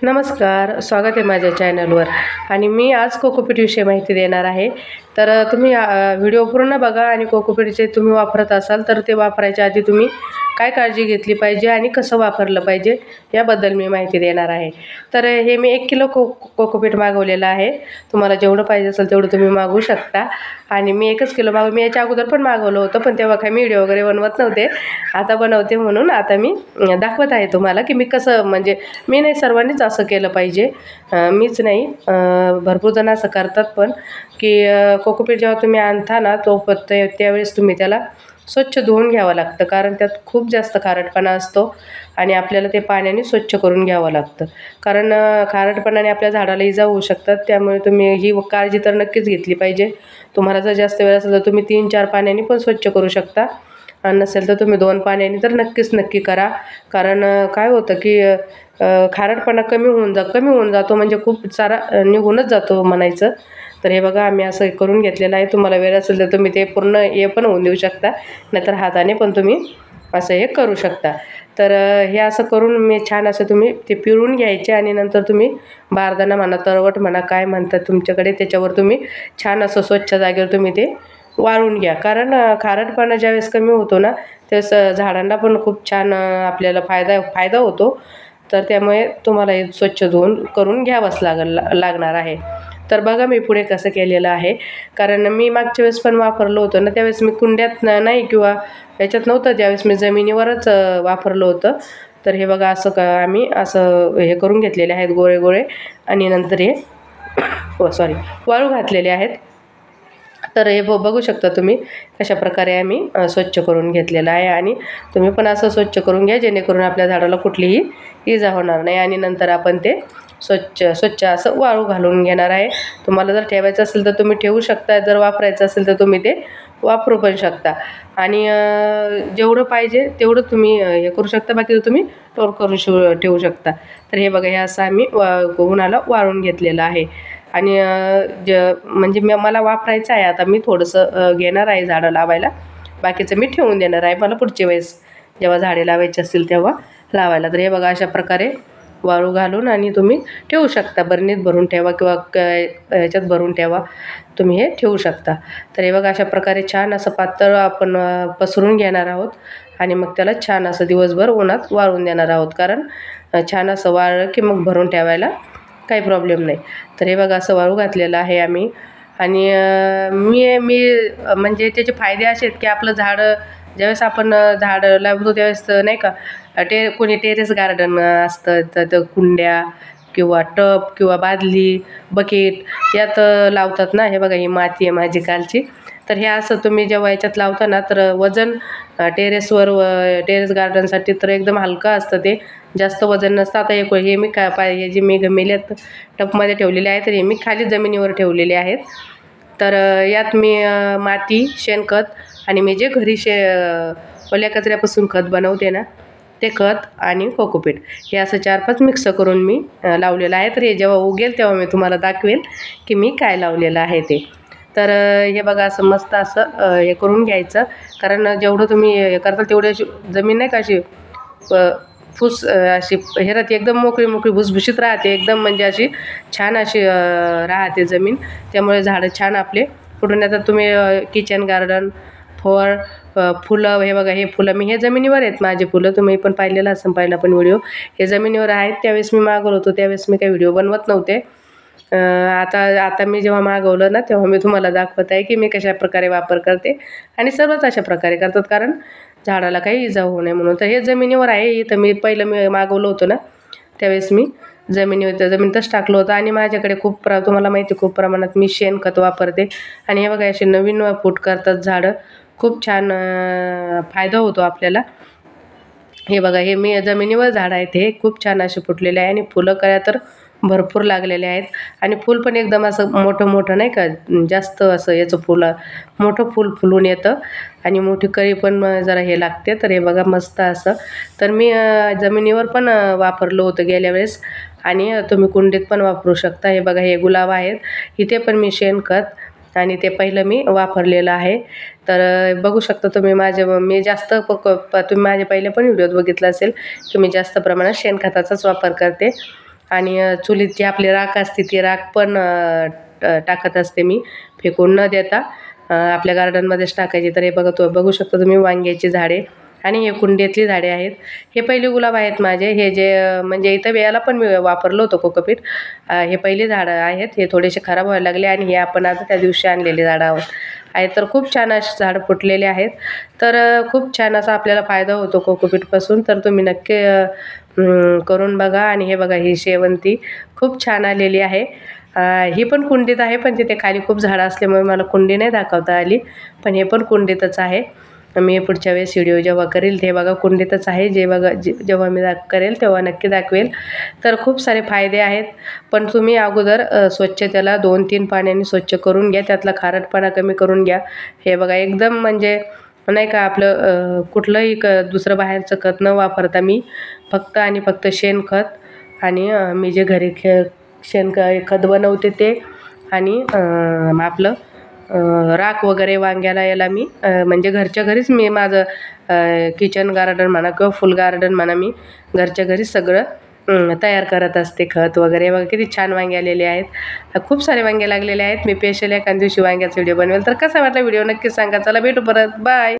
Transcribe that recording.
नमस्कार, स्वागत आहे माझ्या चॅनलवर. आणि मी आज कोकोपीटविषयी माहिती देणार आहे. तर तुम्ही व्हिडिओ पूर्ण बघा आणि कोकोपीटचे तुम्ही वापरत असाल तर ते वापरायच्या आधी तुम्ही काय काळजी घेतली पाहिजे आणि कसं वापरलं पाहिजे याबद्दल मी माहिती देणार आहे. तर हे मी 1 किलो कोकोपीट मागवलेलं आहे. तुम्हाला जेवढं पाहिजे असेल तेवढं तुम्ही मागवू शकता. आणि मी 1च किलो मी याच्या अगोदर पण मागवलं होतं, पण तेव्हा काही व्हिडिओ वगैरे बनवत नव्हते. आता बनवते म्हणून आता मी दाखवत आहे तुम्हाला की मी कसं, म्हणजे मी नाही, सर्वांनीच असं केलं पाहिजे. मीच नाही, भरपूर जण असं करतात पण की कोकोपीट जेव्हा तुम्ही आणता ना त्यावेळेस तुम्ही त्याला स्वच्छ धुवून घ्यावं लागतं, कारण त्यात खूप जास्त खारटपणा असतो आणि आपल्याला ते पाण्याने स्वच्छ करून घ्यावं लागतं. कारण खारटपणाने आपल्या झाडाला इजा होऊ शकतात. त्यामुळे तुम्ही ही काळजी तर नक्कीच घेतली पाहिजे. तुम्हाला जर जास्त वेळ असेल तर तुम्ही 3-4 पाण्याने पण स्वच्छ करू शकता, आणि नसेल तर तुम्ही 2 पाण्याने तर नक्की करा. कारण काय होतं की खारटपणा कमी होऊन जातो, म्हणजे खूप सारा निघूनच जातो म्हणायचं. तर हे बघा, आम्ही असं करून घेतलेलं आहे. तुम्हाला वेळ असेल तर तुम्ही ते पूर्ण हे पण होऊन देऊ शकता, नाहीतर हाताने पण तुम्ही असं हे करू शकता. तर हे असं करून मी छान असं तुम्ही ते पिळून घ्यायचे आणि नंतर तुम्ही बारदाना म्हणा, तरवट म्हणा, काय म्हणतात तुमच्याकडे, त्याच्यावर तुम्ही छान असं स्वच्छ जागेवर तुम्ही ते वाळून घ्या. कारण खारटपणा ज्यावेळेस कमी होतो ना त्यावेळेस झाडांना पण खूप छान आपल्याला फायदा होतो. तर त्यामुळे तुम्हाला हे स्वच्छ धुवून करून घ्यावंच लागणार आहे. तर बघा मी पुढे कसं केलेलं आहे. कारण मी मागच्या वेळेस पण वापरलं होतं ना, त्यावेळेस मी कुंड्यात नाही किंवा याच्यात नव्हतं, त्यावेळेस मी जमिनीवरच वापरलं होतं. तर हे बघा, असं आम्ही असं हे करून घेतलेले आहेत गोळे आणि नंतर हे वाळू घातलेले आहेत. तर हे बघू शकता तुम्ही कशाप्रकारे आम्ही स्वच्छ करून घेतलेलं आहे. आणि तुम्ही पण असं स्वच्छ करून घ्या, जेणेकरून आपल्या झाडाला कुठलीही इजा होणार नाही. आणि नंतर आपण ते स्वच्छ असं वाळू घालून घेणार आहे. तुम्हाला जर ठेवायचं असेल तर तुम्ही ठेवू शकता, जर वापरायचं असेल तर तुम्ही ते वापरू पण शकता. आणि जेवढं पाहिजे तेवढं तुम्ही हे करू शकता, बाकी तुम्ही स्टोअर करून ठेवू शकता. तर हे बघा, हे असं आम्ही उन्हाला वाळून घेतलेलं आहे. आणि म्हणजे मला वापरायचं आहे. आता मी थोडंसं घेणार आहे झाडं लावायला, बाकीचं मी ठेवून देणार आहे मला पुढच्या वेळेस जेव्हा झाडे लावायची असतील तेव्हा लावायला. तर हे बघा, अशा प्रकारे वाळू घालून आणि तुम्ही ठेवू शकता. बरणीत भरून ठेवा किंवा ह्याच्यात भरून ठेवा, तुम्ही हे ठेवू शकता. तर हे बघा, अशा प्रकारे छान असं पातळ आपण पसरून घेणार आहोत आणि मग त्याला छान असं दिवसभर उन्हात वाळून देणार आहोत. कारण छान असं वाळलं की मग भरून ठेवायला काही प्रॉब्लेम नाही. तर हे बघा, असं वाळू घातलेलं आहे आम्ही. आणि मी म्हणजे त्याचे फायदे असे आहेत की आपलं झाडं ज्यावेळेस आपण झाडं लावतो त्यावेळेस नाही का, कोणी टेरेस गार्डन असतं तर कुंड्या किंवा टब किंवा बादली, बकेट यात लावतात ना. हे बघा, ही माती आहे माझी कालची. तर हे असं तुम्ही जेव्हा याच्यात लावता ना तर वजन टेरेस गार्डनसाठी तर एकदम हलकं असतं, ते जास्त वजन नसतं. आता हे मी हे जे मी गमेल्यात टबमध्ये ठेवलेले आहेत, तर हे मी खाली जमिनीवर ठेवलेले आहेत. तर यात मी माती, शेणखत आणि मी जे घरी ओल्या कचऱ्यापासून खत बनवते ना ते खत आणि कोकोपीट हे असं 4-5 मिक्स करून मी लावलेलं आहे. तर हे जेव्हा उगेल तेव्हा मी तुम्हाला दाखवेल की मी काय लावलेलं आहे ते. तर हे बघा, असं मस्त असं हे करून घ्यायचं. कारण जेवढं तुम्ही हे करता तेवढी अशी जमीन नाही का अशी अशी हे राहते, एकदम मोकळी भुसभुशीत राहते एकदम, म्हणजे अशी छान अशी राहते जमीन. त्यामुळे झाडं छान आपले फुटून येतात. तुम्ही किचन गार्डन, फुलं, हे बघा, हे फुलं हे जमिनीवर आहेत माझे फुलं. तुम्ही पण पाहिलेलं असेल, पहिला पण व्हिडिओ हे जमिनीवर आहेत. त्यावेळेस मी मागवलं होतं, त्यावेळेस मी काही व्हिडिओ बनवत नव्हते. आता मी जेव्हा मागवलं ना तेव्हा मी तुम्हाला दाखवत आहे की मी कशाप्रकारे वापर करते. आणि सर्वच अशा प्रकारे करतात, कारण झाडाला काही इजा होऊ नये म्हणून. तर हे जमिनीवर आहे. इथं मी मागवलं होतं ना त्यावेळेस मी जमिनीतच टाकलं होतं. आणि माझ्याकडे तुम्हाला माहिती खूप प्रमाणात मी शेणखत वापरते. आणि हे बघा, असे नवीन फूट करतात झाडं, खूप छान फायदा होतो आपल्याला. हे बघा, हे मी जमिनीवर झाड आहेत, हे खूप छान असे फुटलेले आहे आणि फुलं कळ्या तर भरपूर लागलेले आहेत. आणि फूल पण एकदम असं मोठं नाही का, जास्त असं याचं मोठं फूल फुलून येतं आणि मोठी कळी पण जरा हे लागते. तर हे बघा, मस्त असं. तर मी जमिनीवर पण वापरलं होतं गेल्या वेळेस, आणि तुम्ही कुंडीत पण वापरू शकता. हे बघा, हे गुलाब आहेत, इथे पण मी शेणखत आणि ते पहिलं मी वापरलेलं आहे. तर बघू शकता तुम्ही मी जास्त तुम्ही माझे पहिले पण व्हिडिओत बघितलं असेल की मी जास्त प्रमाणात शेणखताचाच वापर करते. आणि चुलीत जी आपली राख असते ती राख पण टाकत असते मी, फेकून न देता आपल्या गार्डनमध्येच टाकायची. तर हे बघू शकता तुम्ही वांग्याची झाडे आणि हे कुंडीतली झाडे आहेत. हे पहिले गुलाब आहेत माझे, हे जे म्हणजे इथं वेळेला पण मी वापरलं होतं कोकोपीट. हे पहिली झाडं आहेत, हे थोडेसे खराब व्हायला लागले आणि हे आपण आज त्या दिवशी आणलेले झाडं आहेत. तर खूप छान असे झाडं फुटलेले आहेत. तर खूप छान असा आपल्याला फायदा होतो कोकोपीटपासून. तर तुम्ही नक्की करून बघा. आणि हे बघा, ही शेवंती खूप छान आलेली आहे. ही पण कुंडीत आहे, पण तिथे खाली खूप झाडं असल्यामुळे मला कुंडी नाही दाखवता आली, पण हे पण कुंडीतच आहे. मी पुढच्या वेळेस व्हिडिओ जेव्हा करेल ते बघा कुंडीतच आहे, जेव्हा मी करेल तेव्हा नक्की दाखवेल. तर खूप सारे फायदे आहेत, पण तुम्ही अगोदर स्वच्छ त्याला 2-3 पाण्याने स्वच्छ करून घ्या, त्यातला खारटपणा कमी करून घ्या. हे बघा एकदम म्हणजे नाही का आपलं कुठलंही दुसरं बाहेरचं खत न वापरता मी फक्त आणि फक्त शेणखत आणि मी जे घरी खत बनवते ते आणि आपलं राख वगैरे वांग्याला याला मी म्हणजे घरच्या घरीच मी माझं किचन गार्डन म्हणा किंवा फुल गार्डन म्हणा, मी घरच्या घरीच सगळं तयार करत असते. खत वगैरे बघा किती छान वांगे आलेले आहेत, खूप सारे वांगे लागलेले आहेत. मी स्पेशल एखाद्या दिवशी वांग्याचा व्हिडिओ बनवेल. तर कसा वाटला व्हिडिओ नक्की सांगा. चला भेटू परत, बाय.